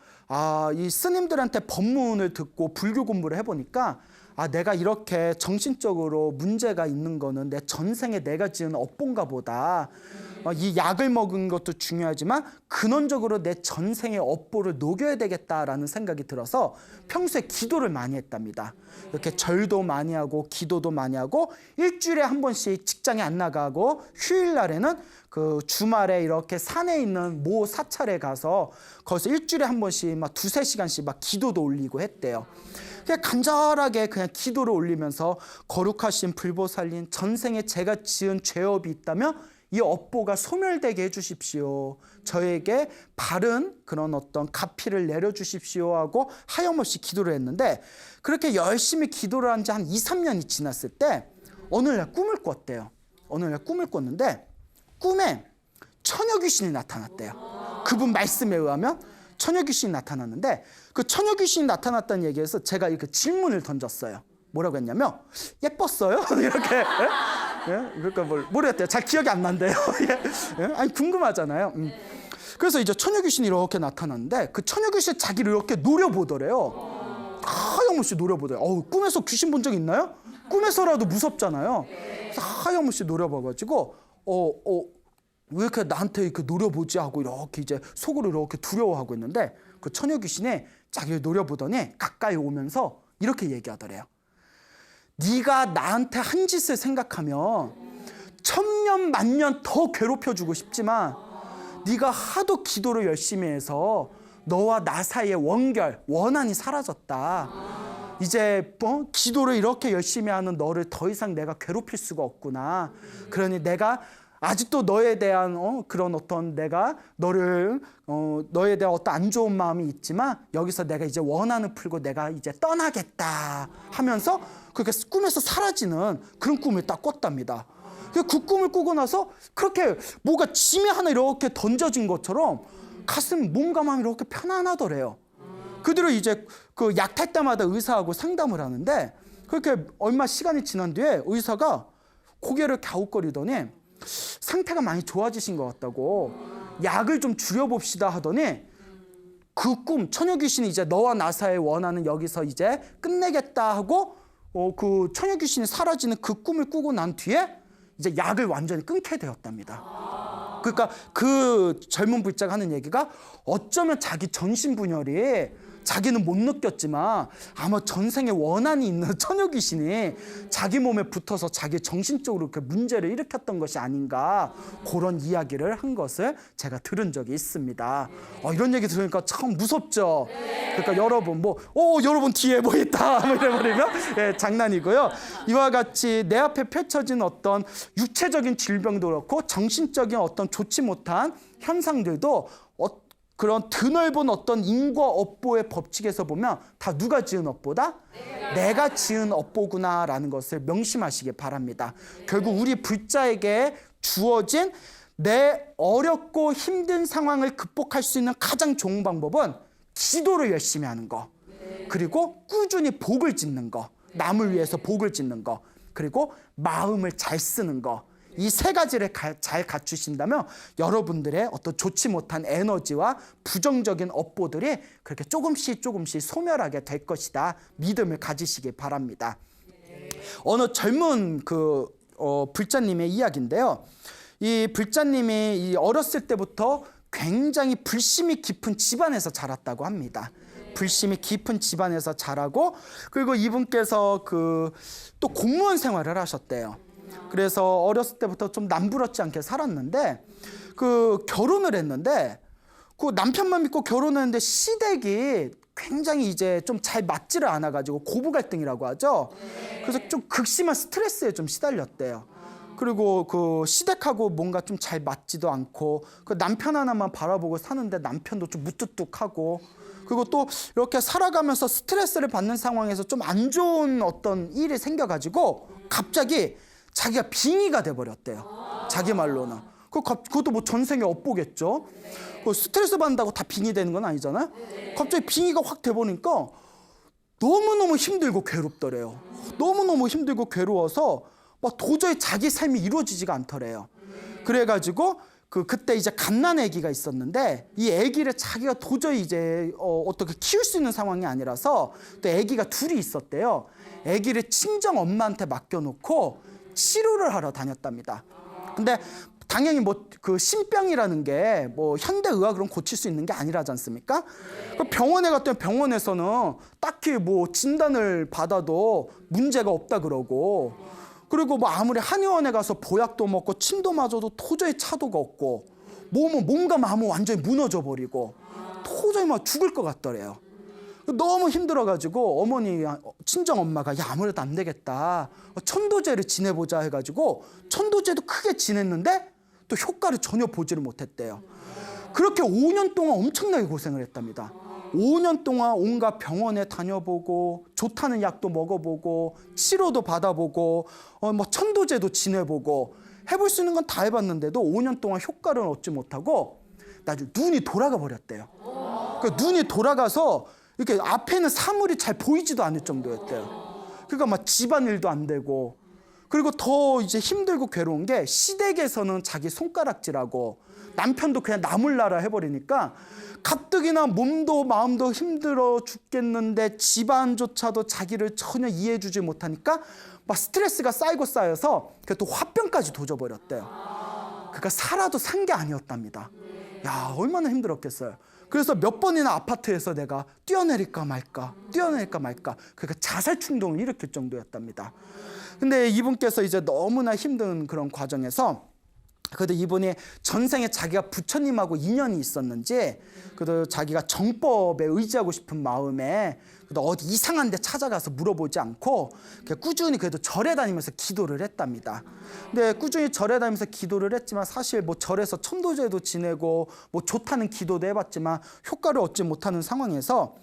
이 스님들한테 법문을 듣고 불교 공부를 해보니까 내가 이렇게 정신적으로 문제가 있는 거는 내 전생에 내가 지은 업본가 보다. 이 약을 먹은 것도 중요하지만 근원적으로 내 전생의 업보를 녹여야 되겠다라는 생각이 들어서 평소에 기도를 많이 했답니다. 이렇게 절도 많이 하고 기도도 많이 하고 일주일에 한 번씩 직장에 안 나가고 휴일날에는 그 주말에 이렇게 산에 있는 모 사찰에 가서 거기서 일주일에 한 번씩 막 2-3시간씩 막 기도도 올리고 했대요. 그냥 간절하게 그냥 기도를 올리면서 거룩하신 불보살님 전생에 제가 지은 죄업이 있다면 이 업보가 소멸되게 해주십시오. 저에게 바른 그런 어떤 가피를 내려주십시오 하고 하염없이 기도를 했는데 그렇게 열심히 기도를 한 지 한 2-3년이 지났을 때 어느 날 꿈을 꿨대요. 어느 날 꿈을 꿨는데 꿈에 처녀 귀신이 나타났대요. 그분 말씀에 의하면 처녀 귀신이 나타났는데 그 처녀 귀신이 나타났다는 얘기에서 제가 이렇게 질문을 던졌어요. 뭐라고 했냐면 예뻤어요? 이렇게 예? 그러니까 모르겠대요. 잘 기억이 안 난대요. 예? 아니 궁금하잖아요. 그래서 이제 처녀 귀신이 이렇게 나타났는데 그 처녀 귀신이 자기를 이렇게 노려보더래요. 하염없이 노려보더래요. 꿈에서 귀신 본 적 있나요? 꿈에서라도 무섭잖아요. 그래서 하염없이 노려봐가지고 왜 이렇게 나한테 이렇게 노려보지 하고 이렇게 이제 속으로 이렇게 두려워하고 있는데 그 처녀 귀신이 자기를 노려보더니 가까이 오면서 이렇게 얘기하더래요. 네가 나한테 한 짓을 생각하면 천년 만년 더 괴롭혀주고 싶지만 네가 하도 기도를 열심히 해서 너와 나 사이의 원한이 사라졌다. 이제 기도를 이렇게 열심히 하는 너를 더 이상 내가 괴롭힐 수가 없구나. 그러니 내가 아직도 너에 대한 그런 어떤 내가 너에 대한 어떤 안 좋은 마음이 있지만 여기서 내가 이제 원한을 풀고 내가 이제 떠나겠다 하면서 그렇게 꿈에서 사라지는 그런 꿈을 딱 꿨답니다. 그 꿈을 꾸고 나서 그렇게 뭐가 짐이 하나 이렇게 던져진 것처럼 가슴, 몸과 마음이 이렇게 편안하더래요. 그 뒤로 이제 그 약 탈 때마다 의사하고 상담을 하는데 그렇게 얼마 시간이 지난 뒤에 의사가 고개를 갸웃거리더니 상태가 많이 좋아지신 것 같다고 약을 좀 줄여봅시다 하더니 그 꿈, 처녀 귀신이 이제 너와 나 사이의 원한은 여기서 이제 끝내겠다 하고 그 처녀 귀신이 사라지는 그 꿈을 꾸고 난 뒤에 이제 약을 완전히 끊게 되었답니다. 그러니까 그 젊은 불자가 하는 얘기가 어쩌면 자기 전신분열이 자기는 못 느꼈지만 아마 전생에 원한이 있는 처녀 귀신이 자기 몸에 붙어서 자기 정신적으로 그 문제를 일으켰던 것이 아닌가, 그런 이야기를 한 것을 제가 들은 적이 있습니다. 이런 얘기 들으니까 참 무섭죠. 그러니까 여러분 여러분 뒤에 뭐 있다 이래버리면 장난이고요. 이와 같이 내 앞에 펼쳐진 어떤 육체적인 질병도 그렇고 정신적인 어떤 좋지 못한 현상들도 그런 드넓은 어떤 인과 업보의 법칙에서 보면 다 누가 지은 업보다? 내가 지은 업보구나라는 것을 명심하시기 바랍니다. 결국 우리 불자에게 주어진 내 어렵고 힘든 상황을 극복할 수 있는 가장 좋은 방법은 기도를 열심히 하는 거, 그리고 꾸준히 복을 짓는 거, 남을 위해서 복을 짓는 거, 그리고 마음을 잘 쓰는 거, 이 세 가지를 잘 갖추신다면 여러분들의 어떤 좋지 못한 에너지와 부정적인 업보들이 그렇게 조금씩 소멸하게 될 것이다, 믿음을 가지시기 바랍니다. 어느 젊은 불자님의 이야기인데요. 이 불자님이 어렸을 때부터 굉장히 불심이 깊은 집안에서 자랐다고 합니다. 불심이 깊은 집안에서 자라고, 그리고 이분께서 또 공무원 생활을 하셨대요. 그래서 어렸을 때부터 좀 남부럽지 않게 살았는데, 결혼을 했는데, 남편만 믿고 결혼했는데 시댁이 굉장히 이제 좀 잘 맞지를 않아가지고 고부 갈등이라고 하죠. 그래서 좀 극심한 스트레스에 좀 시달렸대요. 그리고 시댁하고 뭔가 좀 잘 맞지도 않고, 남편 하나만 바라보고 사는데 남편도 좀 무뚝뚝하고, 그리고 또 이렇게 살아가면서 스트레스를 받는 상황에서 좀 안 좋은 어떤 일이 생겨가지고 갑자기 자기가 빙의가 돼버렸대요. 자기 말로는. 그것도 뭐 전생에 업보겠죠. 스트레스 받는다고 다 빙의 되는 건 아니잖아요. 갑자기 빙의가 확 돼버리니까 너무너무 힘들고 괴롭더래요. 너무너무 힘들고 괴로워서 막 도저히 자기 삶이 이루어지지가 않더래요. 그래가지고 그때 이제 갓난 아기가 있었는데, 이 아기를 자기가 도저히 이제 어떻게 키울 수 있는 상황이 아니라서, 또 아기가 둘이 있었대요. 아기를 친정 엄마한테 맡겨놓고 치료를 하러 다녔답니다. 근데 당연히 신병이라는 게 현대 의학으로는 고칠 수 있는 게 아니라지 않습니까? 병원에 갔더니 병원에서는 딱히 진단을 받아도 문제가 없다 그러고, 그리고 아무리 한의원에 가서 보약도 먹고 침도 맞아도 도저히 차도가 없고, 몸과 마음은 완전히 무너져 버리고 도저히 죽을 것 같더래요. 너무 힘들어가지고 친정 엄마가 아무래도 안 되겠다, 천도제를 지내보자 해가지고 천도제도 크게 지냈는데 또 효과를 전혀 보지를 못했대요. 그렇게 5년 동안 엄청나게 고생을 했답니다. 5년 동안 온갖 병원에 다녀보고, 좋다는 약도 먹어보고, 치료도 받아보고, 천도제도 지내보고, 해볼 수 있는 건 다 해봤는데도 5년 동안 효과를 얻지 못하고 나중에 눈이 돌아가 버렸대요. 눈이 돌아가서 이렇게 앞에는 사물이 잘 보이지도 않을 정도였대요. 그러니까 집안일도 안 되고, 그리고 더 이제 힘들고 괴로운 게 시댁에서는 자기 손가락질하고, 남편도 그냥 나몰라라 해버리니까 가뜩이나 몸도 마음도 힘들어 죽겠는데 집안조차도 자기를 전혀 이해해주지 못하니까 스트레스가 쌓이고 쌓여서 또 화병까지 도져버렸대요. 그러니까 살아도 산 게 아니었답니다. 야, 얼마나 힘들었겠어요. 그래서 몇 번이나 아파트에서 내가 뛰어내릴까 말까 그러니까 자살 충동을 일으킬 정도였답니다. 근데 이분께서 이제 너무나 힘든 그런 과정에서, 그래도 이분이 전생에 자기가 부처님하고 인연이 있었는지, 그래도 자기가 정법에 의지하고 싶은 마음에 그래도 어디 이상한 데 찾아가서 물어보지 않고 꾸준히 그래도 절에 다니면서 기도를 했답니다. 근데 꾸준히 절에 다니면서 기도를 했지만 사실 절에서 천도제도 지내고 좋다는 기도도 해봤지만 효과를 얻지 못하는 상황에서,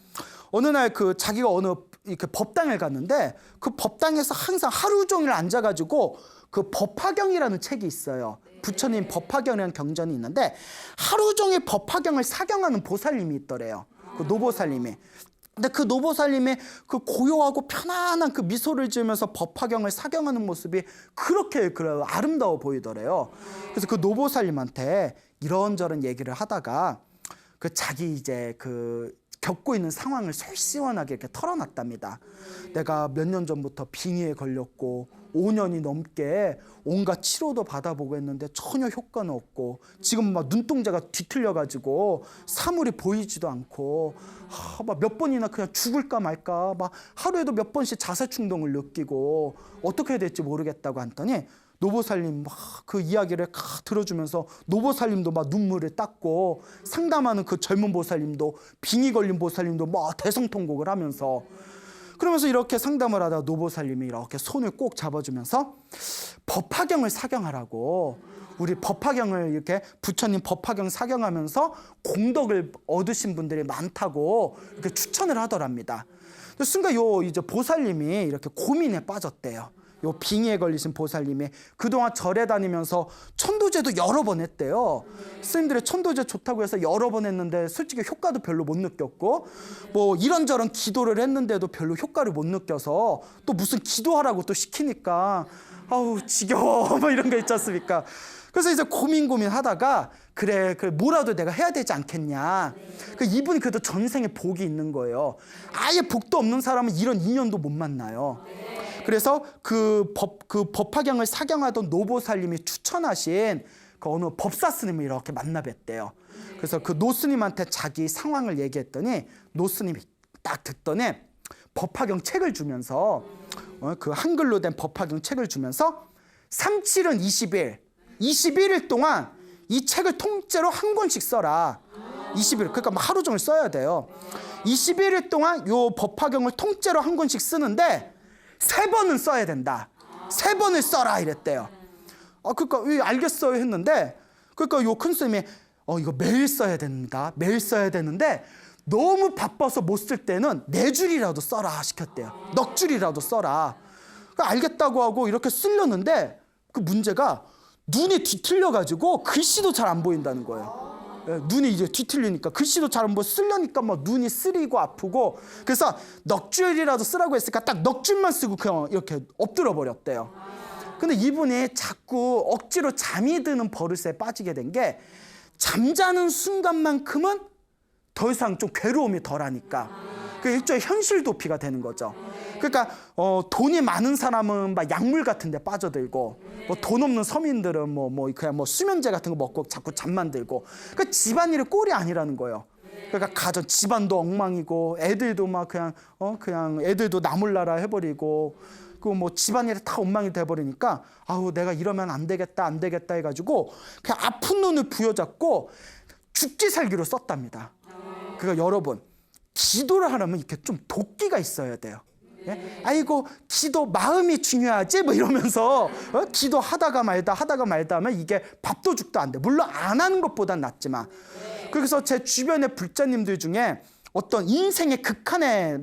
어느 날 자기가 어느 이렇게 법당을 갔는데, 그 법당에서 항상 하루 종일 앉아가지고 법화경이라는 책이 있어요. 부처님 법화경이라는 경전이 있는데, 하루 종일 법화경을 사경하는 보살님이 있더래요. 노보살님이. 근데 노보살님의 고요하고 편안한 미소를 지으면서 법화경을 사경하는 모습이 그렇게 아름다워 보이더래요. 그래서 노보살님한테 이런저런 얘기를 하다가 자기 이제 겪고 있는 상황을 솔시원하게 이렇게 털어놨답니다. 내가 몇 년 전부터 빙의에 걸렸고 5년이 넘게 온갖 치료도 받아보고 했는데 전혀 효과는 없고 지금 막 눈동자가 뒤틀려가지고 사물이 보이지도 않고 막 몇 번이나 그냥 죽을까 말까 막 하루에도 몇 번씩 자살 충동을 느끼고 어떻게 해야 될지 모르겠다고 했더니 노보살님 막 그 이야기를 들어주면서 노보살님도 막 눈물을 닦고 상담하는 그 젊은 보살님도 빙의 걸린 보살님도 막 대성통곡을 하면서 그러면서 이렇게 상담을 하다가 노보살님이 이렇게 손을 꼭 잡아주면서 법화경을 사경하라고 우리 법화경을 이렇게 부처님 법화경 사경하면서 공덕을 얻으신 분들이 많다고 이렇게 추천을 하더랍니다. 순간 요 이제 보살님이 이렇게 고민에 빠졌대요. 요 빙의에 걸리신 보살님이 그동안 절에 다니면서 천도제도 여러 번 했대요. 스님들의 천도제 좋다고 해서 여러 번 했는데 솔직히 효과도 별로 못 느꼈고 뭐 이런저런 기도를 했는데도 별로 효과를 못 느껴서 또 무슨 기도하라고 또 시키니까 아우 지겨워 뭐 이런 거 있지 않습니까? 그래서 이제 고민하다가 그래 뭐라도 내가 해야 되지 않겠냐. 이분이 그래도 전생에 복이 있는 거예요. 아예 복도 없는 사람은 이런 인연도 못 만나요. 그래서 그 법화경을 사경하던 노보살님이 추천하신 그 어느 법사 스님을 이렇게 만나 뵀대요. 그래서 그 노스님한테 자기 상황을 얘기했더니 노스님이 딱 듣더니 법화경 책을 주면서 그 한글로 된 법화경 책을 주면서 37은 20일 21일 동안 이 책을 통째로 한 권씩 써라. 20일 그러니까 하루 종일 써야 돼요. 21일 동안 요 법화경을 통째로 한 권씩 쓰는데 3번은 써야 된다. 3번을 써라 이랬대요. 그러니까 알겠어요 했는데 그러니까 요 큰 스님이 이거 매일 써야 됩니다. 매일 써야 되는데 너무 바빠서 못 쓸 때는 4줄이라도 써라 시켰대요. 넉 줄이라도 써라. 그러니까 알겠다고 하고 이렇게 쓰려는데 그 문제가 눈이 뒤틀려가지고 글씨도 잘 안 보인다는 거예요. 눈이 이제 뒤틀리니까 글씨도 잘 안 보여 쓰려니까 막 눈이 쓰리고 아프고 그래서 넉 줄이라도 쓰라고 했으니까 딱 넉 줄만 쓰고 그냥 이렇게 엎드려 버렸대요. 근데 이분이 자꾸 억지로 잠이 드는 버릇에 빠지게 된 게 잠자는 순간만큼은 더 이상 좀 괴로움이 덜하니까 그 일종의 현실 도피가 되는 거죠. 그러니까 돈이 많은 사람은 막 약물 같은 데 빠져들고 뭐 돈 없는 서민들은 그냥 수면제 같은 거 먹고 자꾸 잠만 들고 그러니까 집안일이 꼴이 아니라는 거예요. 그러니까 집안도 엉망이고 애들도 막 그냥 애들도 나몰라라 해버리고 그 집안일이 다 엉망이 돼버리니까 아우 내가 이러면 안 되겠다 해가지고 그냥 아픈 눈을 부여잡고 죽기 살기로 썼답니다. 그러니까 여러분 기도를 하려면 이렇게 좀 도끼가 있어야 돼요. 예? 아이고 기도 마음이 중요하지 뭐 이러면서 기도하다가 말다 하면 이게 밥도 죽도 안 돼. 물론 안 하는 것보단 낫지만 그래서 제 주변의 불자님들 중에 어떤 인생의 극한에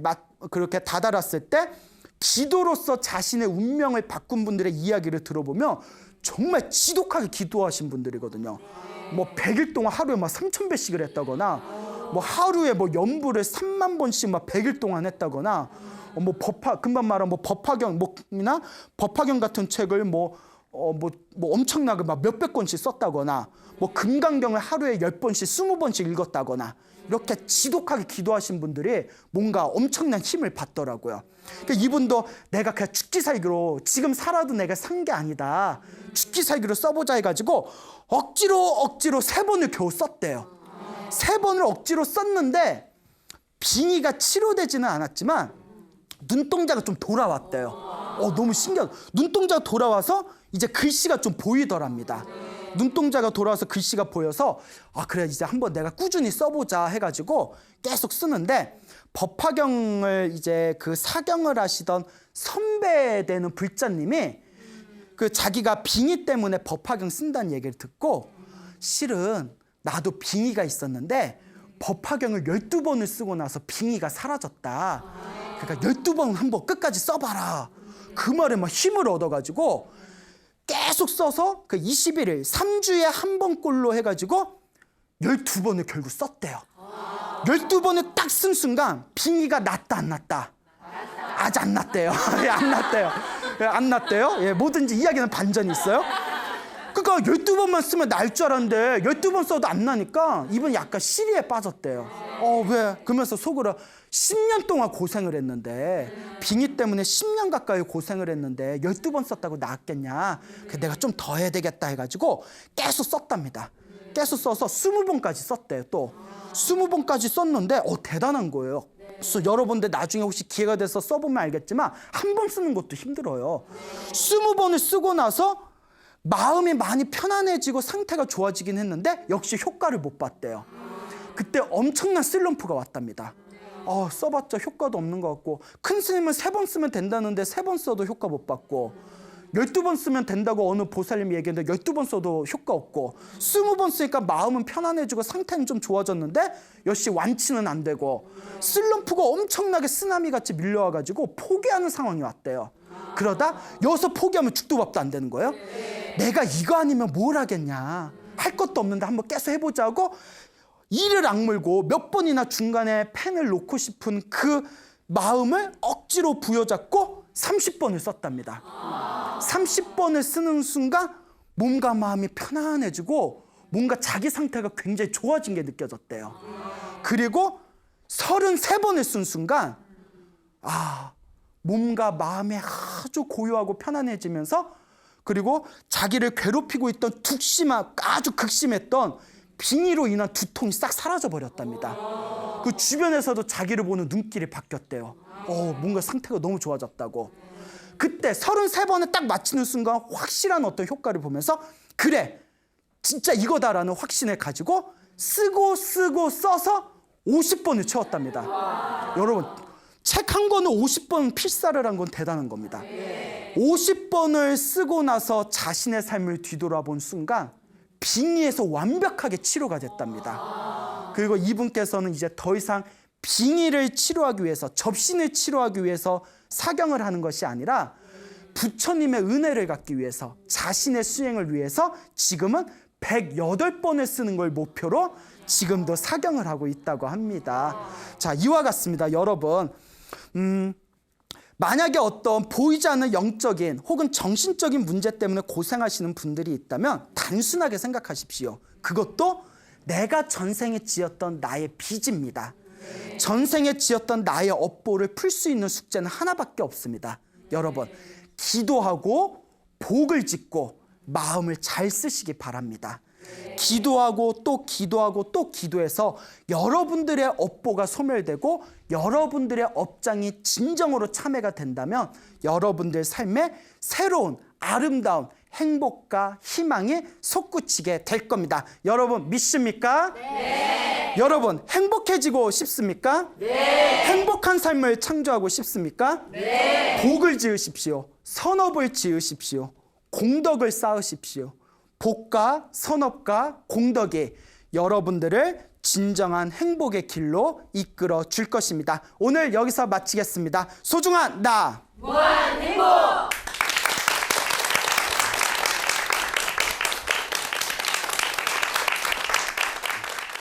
그렇게 다다랐을 때 기도로서 자신의 운명을 바꾼 분들의 이야기를 들어보면 정말 지독하게 기도하신 분들이거든요. 100일 동안 하루에 3,000배씩을 했다거나 하루에 연부를 3만 번씩 100일 동안 했다거나 금방 말한 법화경이나 법화경 같은 책을 엄청나게 몇백 권씩 썼다거나 금강경을 하루에 10번씩 20번씩 읽었다거나 이렇게 지독하게 기도하신 분들이 뭔가 엄청난 힘을 받더라고요. 그러니까 이분도 내가 그냥 죽기 살기로 지금 살아도 내가 산 게 아니다. 죽기 살기로 써보자 해가지고 억지로 3번을 겨우 썼대요. 3번을 억지로 썼는데 빙의가 치료되지는 않았지만 눈동자가 좀 돌아왔대요. 너무 신기하다. 눈동자가 돌아와서 이제 글씨가 좀 보이더랍니다. 눈동자가 돌아와서 글씨가 보여서 그래 이제 한번 내가 꾸준히 써보자 해가지고 계속 쓰는데 법화경을 이제 그 사경을 하시던 선배 되는 불자님이 그 자기가 빙의 때문에 법화경 쓴다는 얘기를 듣고 실은 나도 빙의가 있었는데 법화경을 12번을 쓰고 나서 빙의가 사라졌다. 그러니까 12번 한번 끝까지 써봐라. 그 말에 막 힘을 얻어가지고 계속 써서 그 21일 3주에 한 번꼴로 해가지고 12번을 결국 썼대요. 12번을 딱 쓴 순간 빙의가 났다 안 났다? 아직 안 났대요. 안 났대요. 뭐든지 이야기는 반전이 있어요. 그러니까 12번만 쓰면 날 줄 알았는데 12번 써도 안 나니까 이분 약간 시리에 빠졌대요. 왜? 그러면서 속으로 10년 동안 고생을 했는데 빙의 때문에 10년 가까이 고생을 했는데 12번 썼다고 나았겠냐. 내가 좀 더 해야 되겠다 해가지고 계속 썼답니다. 계속 써서 20번까지 썼대요. 또 20번까지 썼는데 대단한 거예요. 그래서 여러분들 나중에 혹시 기회가 돼서 써보면 알겠지만 한 번 쓰는 것도 힘들어요. 20번을 쓰고 나서 마음이 많이 편안해지고 상태가 좋아지긴 했는데 역시 효과를 못 봤대요. 그때 엄청난 슬럼프가 왔답니다. 써봤자 효과도 없는 것 같고, 큰 스님은 3번 쓰면 된다는데 3번 써도 효과 못 받고, 12번 쓰면 된다고 어느 보살님이 얘기했는데 12번 써도 효과 없고, 20번 쓰니까 마음은 편안해지고 상태는 좀 좋아졌는데 역시 완치는 안 되고, 슬럼프가 엄청나게 쓰나미같이 밀려와가지고 포기하는 상황이 왔대요. 그러다 여기서 포기하면 죽도 밥도 안 되는 거예요. 내가 이거 아니면 뭘 하겠냐, 할 것도 없는데 한번 계속 해보자고 이를 악물고 몇 번이나 중간에 펜을 놓고 싶은 그 마음을 억지로 부여잡고 30번을 썼답니다. 30번을 쓰는 순간 몸과 마음이 편안해지고 뭔가 자기 상태가 굉장히 좋아진 게 느껴졌대요. 그리고 33번을 쓴 순간 몸과 마음이 아주 고요하고 편안해지면서, 그리고 자기를 괴롭히고 있던 아주 극심했던 빙의로 인한 두통이 싹 사라져 버렸답니다. 그 주변에서도 자기를 보는 눈길이 바뀌었대요. 뭔가 상태가 너무 좋아졌다고. 그때 33번을 딱 마치는 순간 확실한 어떤 효과를 보면서 그래, 진짜 이거다라는 확신을 가지고 쓰고 써서 50번을 채웠답니다. 여러분, 책 한 권을 50번 필사를 한 건 대단한 겁니다. 50번을 쓰고 나서 자신의 삶을 뒤돌아본 순간 빙의에서 완벽하게 치료가 됐답니다. 그리고 이분께서는 이제 더 이상 빙의를 치료하기 위해서, 접신을 치료하기 위해서 사경을 하는 것이 아니라 부처님의 은혜를 갖기 위해서, 자신의 수행을 위해서 지금은 108번을 쓰는 걸 목표로 지금도 사경을 하고 있다고 합니다. 자, 이와 같습니다. 여러분, 만약에 어떤 보이지 않는 영적인 혹은 정신적인 문제 때문에 고생하시는 분들이 있다면 단순하게 생각하십시오. 그것도 내가 전생에 지었던 나의 빚입니다. 전생에 지었던 나의 업보를 풀 수 있는 숙제는 하나밖에 없습니다. 여러분, 기도하고 복을 짓고 마음을 잘 쓰시기 바랍니다. 기도하고 또 기도하고 또 기도해서 여러분들의 업보가 소멸되고 여러분들의 업장이 진정으로 참회가 된다면 여러분들 삶에 새로운 아름다운 행복과 희망이 솟구치게 될 겁니다. 여러분 믿습니까? 네. 여러분 행복해지고 싶습니까? 네. 행복한 삶을 창조하고 싶습니까? 네. 복을 지으십시오. 선업을 지으십시오. 공덕을 쌓으십시오. 복과 선업과 공덕이 여러분들을 진정한 행복의 길로 이끌어 줄 것입니다. 오늘 여기서 마치겠습니다. 소중한 나 무한 행복.